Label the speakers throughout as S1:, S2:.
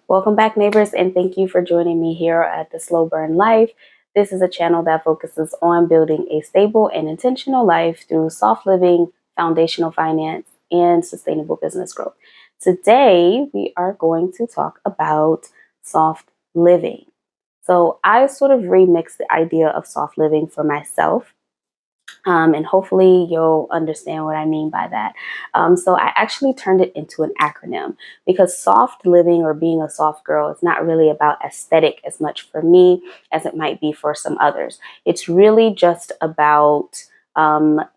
S1: Welcome back, neighbors, and thank you for joining me here at the Slow Burn Life. This is a channel that focuses on building a stable and intentional life through soft living, foundational finance, and sustainable business growth. Today, we are going to talk about soft living. So, I sort of remixed the idea of soft living for myself. And hopefully you'll understand what I mean by that. So I actually turned it into an acronym because soft living or being a soft girl is not really about aesthetic as much for me as it might be for some others. It's really just about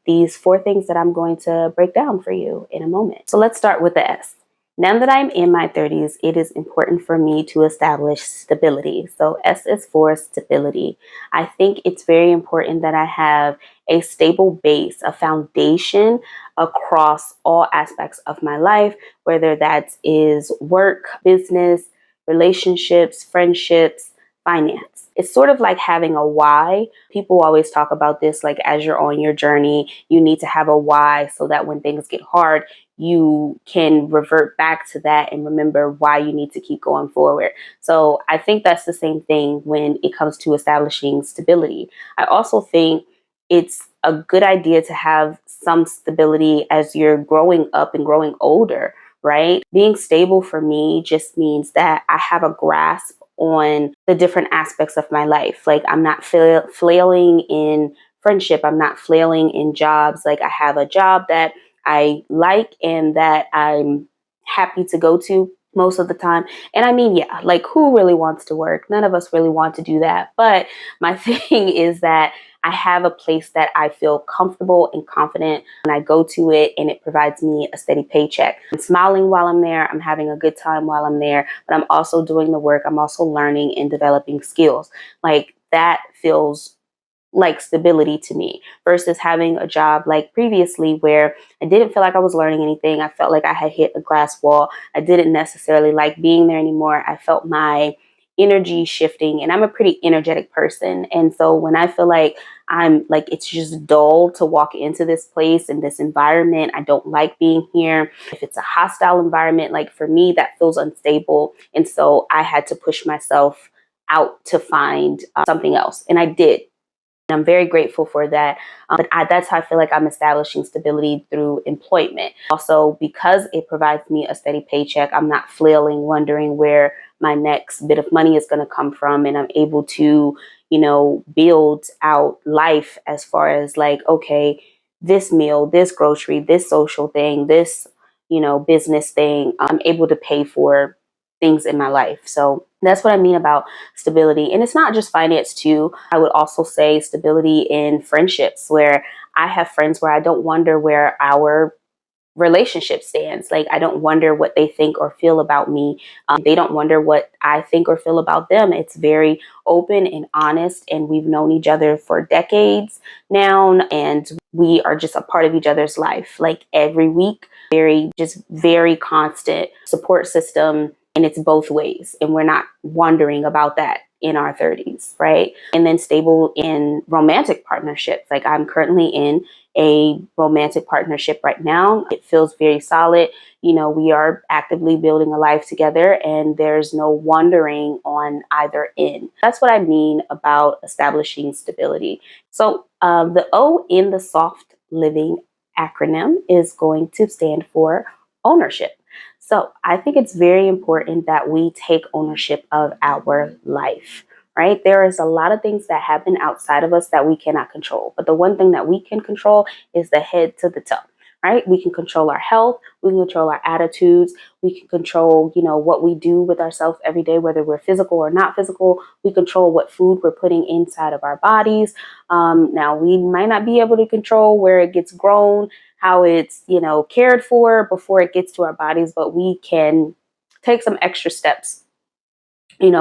S1: these four things that I'm going to break down for you in a moment. So let's start with the S. Now that I'm in my 30s, it is important for me to establish stability. So S is for stability. I think it's very important that I have a stable base, a foundation across all aspects of my life, whether that is work, business, relationships, friendships, finance. It's sort of like having a why. People always talk about this, like as you're on your journey, you need to have a why so that when things get hard, you can revert back to that and remember why you need to keep going forward. So I think that's the same thing when it comes to establishing stability. I also think it's a good idea to have some stability as you're growing up and growing older, right? Being stable for me just means that I have a grasp on the different aspects of my life. Like I'm not flailing in friendship. I'm not flailing in jobs. Like I have a job that I like and that I'm happy to go to most of the time. And I mean, yeah, like who really wants to work? None of us really want to do that. But my thing is that I have a place that I feel comfortable and confident when I go to it, and it provides me a steady paycheck. I'm smiling while I'm there. I'm having a good time while I'm there, but I'm also doing the work. I'm also learning and developing skills. Like that feels like stability to me versus having a job like previously where I didn't feel like I was learning anything. I felt like I had hit a glass wall. I didn't necessarily like being there anymore. I felt my energy shifting, and I'm a pretty energetic person. And so when I feel like I'm like, it's just dull to walk into this place and this environment, I don't like being here. If it's a hostile environment, like for me, that feels unstable. And so I had to push myself out to find something else. And I did. I'm very grateful for that. That's how I feel like I'm establishing stability through employment. Also, because it provides me a steady paycheck, I'm not flailing, wondering where my next bit of money is going to come from. And I'm able to, build out life as far as like, okay, this meal, this grocery, this social thing, this, business thing, I'm able to pay for things in my life. So that's what I mean about stability. And it's not just finance too. I would also say stability in friendships where I have friends where I don't wonder where our relationship stands. Like I don't wonder what they think or feel about me. They don't wonder what I think or feel about them. It's very open and honest, and we've known each other for decades now, and we are just a part of each other's life. Like every week, very constant support system, and it's both ways, and we're not wondering about that in our 30s, right? And then stable in romantic partnerships. Like I'm currently in a romantic partnership right now. It feels very solid. We are actively building a life together, and there's no wandering on either end. That's what I mean about establishing stability. So the O in the soft living acronym is going to stand for ownership. So I think it's very important that we take ownership of our life, right? There is a lot of things that happen outside of us that we cannot control. But the one thing that we can control is the head to the toe, right? We can control our health. We can control our attitudes. We can control, what we do with ourselves every day, whether we're physical or not physical. We control what food we're putting inside of our bodies. Now, we might not be able to control where it gets grown, how it's, cared for before it gets to our bodies, but we can take some extra steps,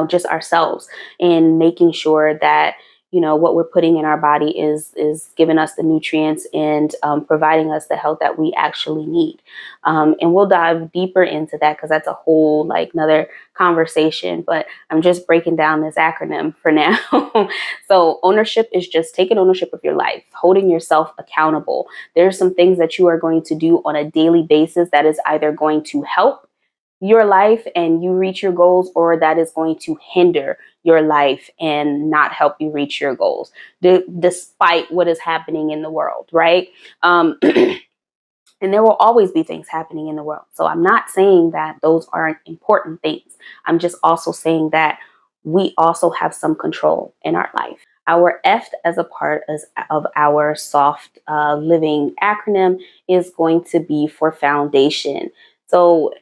S1: just ourselves in making sure that, what we're putting in our body is giving us the nutrients and providing us the health that we actually need. And we'll dive deeper into that because that's a whole like another conversation, but I'm just breaking down this acronym for now. So ownership is just taking ownership of your life, holding yourself accountable. There are some things that you are going to do on a daily basis that is either going to help your life and you reach your goals, or that is going to hinder your life and not help you reach your goals, despite what is happening in the world, right? And there will always be things happening in the world. So I'm not saying that those aren't important things. I'm just also saying that we also have some control in our life. Our F as a part of our soft living acronym is going to be for foundation. So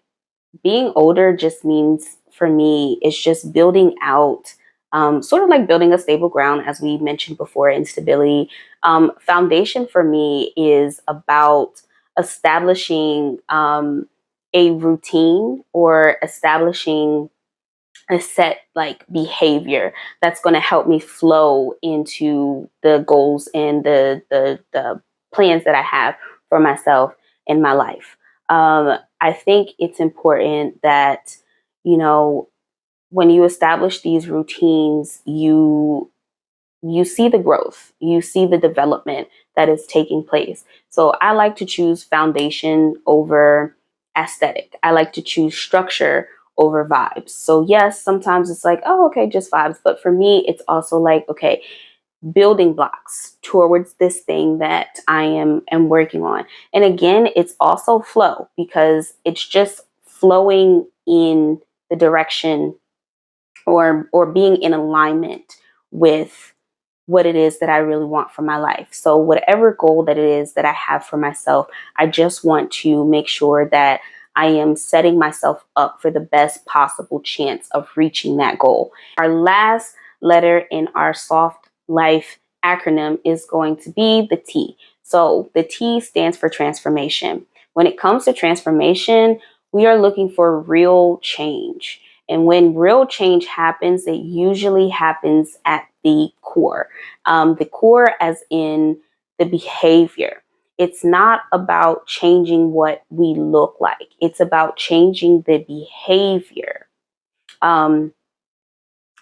S1: being older just means, for me, it's just building out, sort of like building a stable ground, as we mentioned before, instability. Foundation for me is about establishing a routine, or establishing a set like behavior that's going to help me flow into the goals and the plans that I have for myself in my life. I think it's important that, you know, when you establish these routines, you see the growth, you see the development that is taking place. So I like to choose foundation over aesthetic. I like to choose structure over vibes. So yes, sometimes it's like, oh, okay, just vibes. But for me, it's also like, okay, building blocks towards this thing that I am working on. And again, it's also flow, because it's just flowing in the direction, or being in alignment with what it is that I really want for my life. So whatever goal that it is that I have for myself, I just want to make sure that I am setting myself up for the best possible chance of reaching that goal. Our last letter in our soft life acronym is going to be the T. So the T stands for transformation. When it comes to transformation, we are looking for real change. And when real change happens, it usually happens at the core. The core, as in the behavior. It's not about changing what we look like. It's about changing the behavior. Um,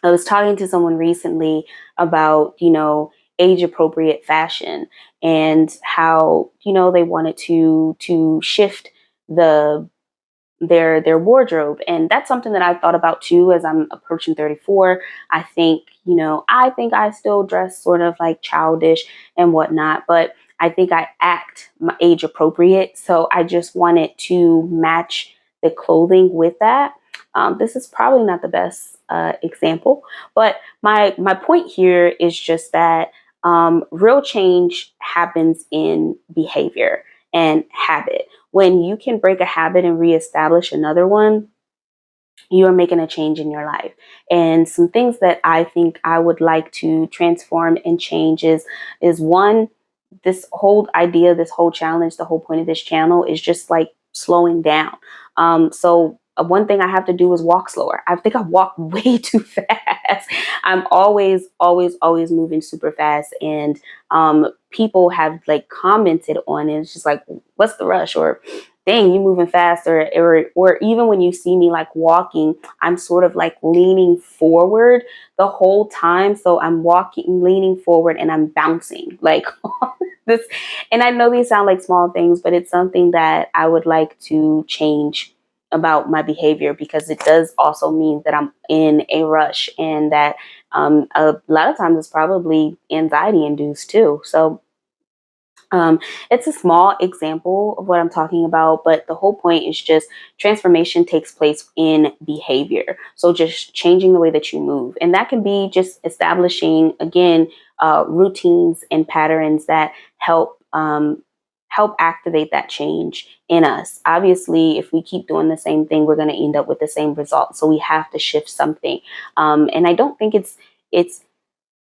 S1: I was talking to someone recently about, age appropriate fashion, and how, they wanted to shift the their wardrobe. And that's something that I've thought about too, as I'm approaching 34. I think I still dress sort of like childish and whatnot, but I think I act my age appropriate. So I just wanted to match the clothing with that. This is probably not the best example, but my point here is just that real change happens in behavior and habit. When you can break a habit and reestablish another one, you are making a change in your life. And some things that I think I would like to transform and change is one, this whole idea, this whole challenge, the whole point of this channel is just like slowing down. So one thing I have to do is walk slower. I think I walk way too fast. I'm always, always, always moving super fast. And people have like commented on it. It's just like, what's the rush? Or dang, you moving fast, or even when you see me like walking, I'm sort of like leaning forward the whole time. So I'm walking, leaning forward, and I'm bouncing like this. And I know these sound like small things, but it's something that I would like to change about my behavior, because it does also mean that I'm in a rush, and that a lot of times it's probably anxiety induced too. So it's a small example of what I'm talking about, but the whole point is just transformation takes place in behavior. So just changing the way that you move. And that can be just establishing, again, routines and patterns that help activate that change in us. Obviously, if we keep doing the same thing, we're going to end up with the same result. So we have to shift something. And I don't think it's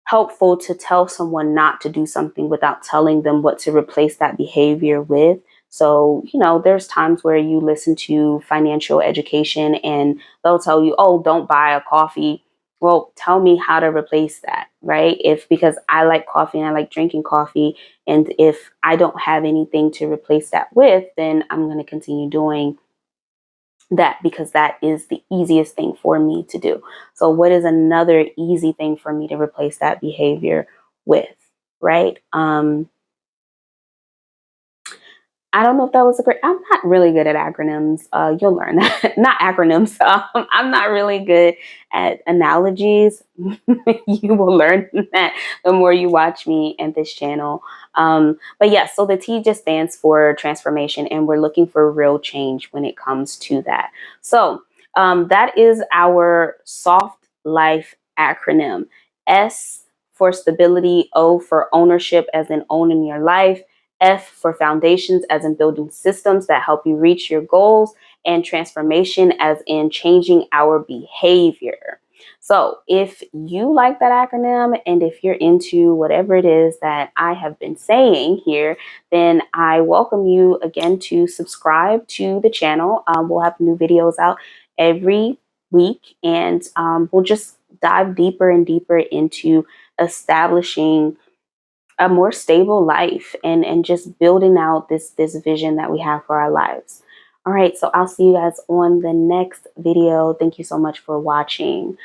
S1: helpful to tell someone not to do something without telling them what to replace that behavior with. So, there's times where you listen to financial education and they'll tell you, oh, don't buy a coffee. Well, tell me how to replace that, right? Because I like coffee and I like drinking coffee. And if I don't have anything to replace that with, then I'm going to continue doing that, because that is the easiest thing for me to do. So what is another easy thing for me to replace that behavior with, right? I don't know if that was a great. I'm not really good at acronyms. You'll learn that. Not acronyms. I'm not really good at analogies. You will learn that the more you watch me and this channel. But yes, so the T just stands for transformation, and we're looking for real change when it comes to that. So that is our soft life acronym. S for stability, O for ownership, as in owning your life. F for foundations, as in building systems that help you reach your goals, and transformation, as in changing our behavior. So if you like that acronym, and if you're into whatever it is that I have been saying here, then I welcome you again to subscribe to the channel. We'll have new videos out every week, and we'll just dive deeper and deeper into establishing a more stable life, and just building out this vision that we have for our lives. All right, so I'll see you guys on the next video. Thank you so much for watching.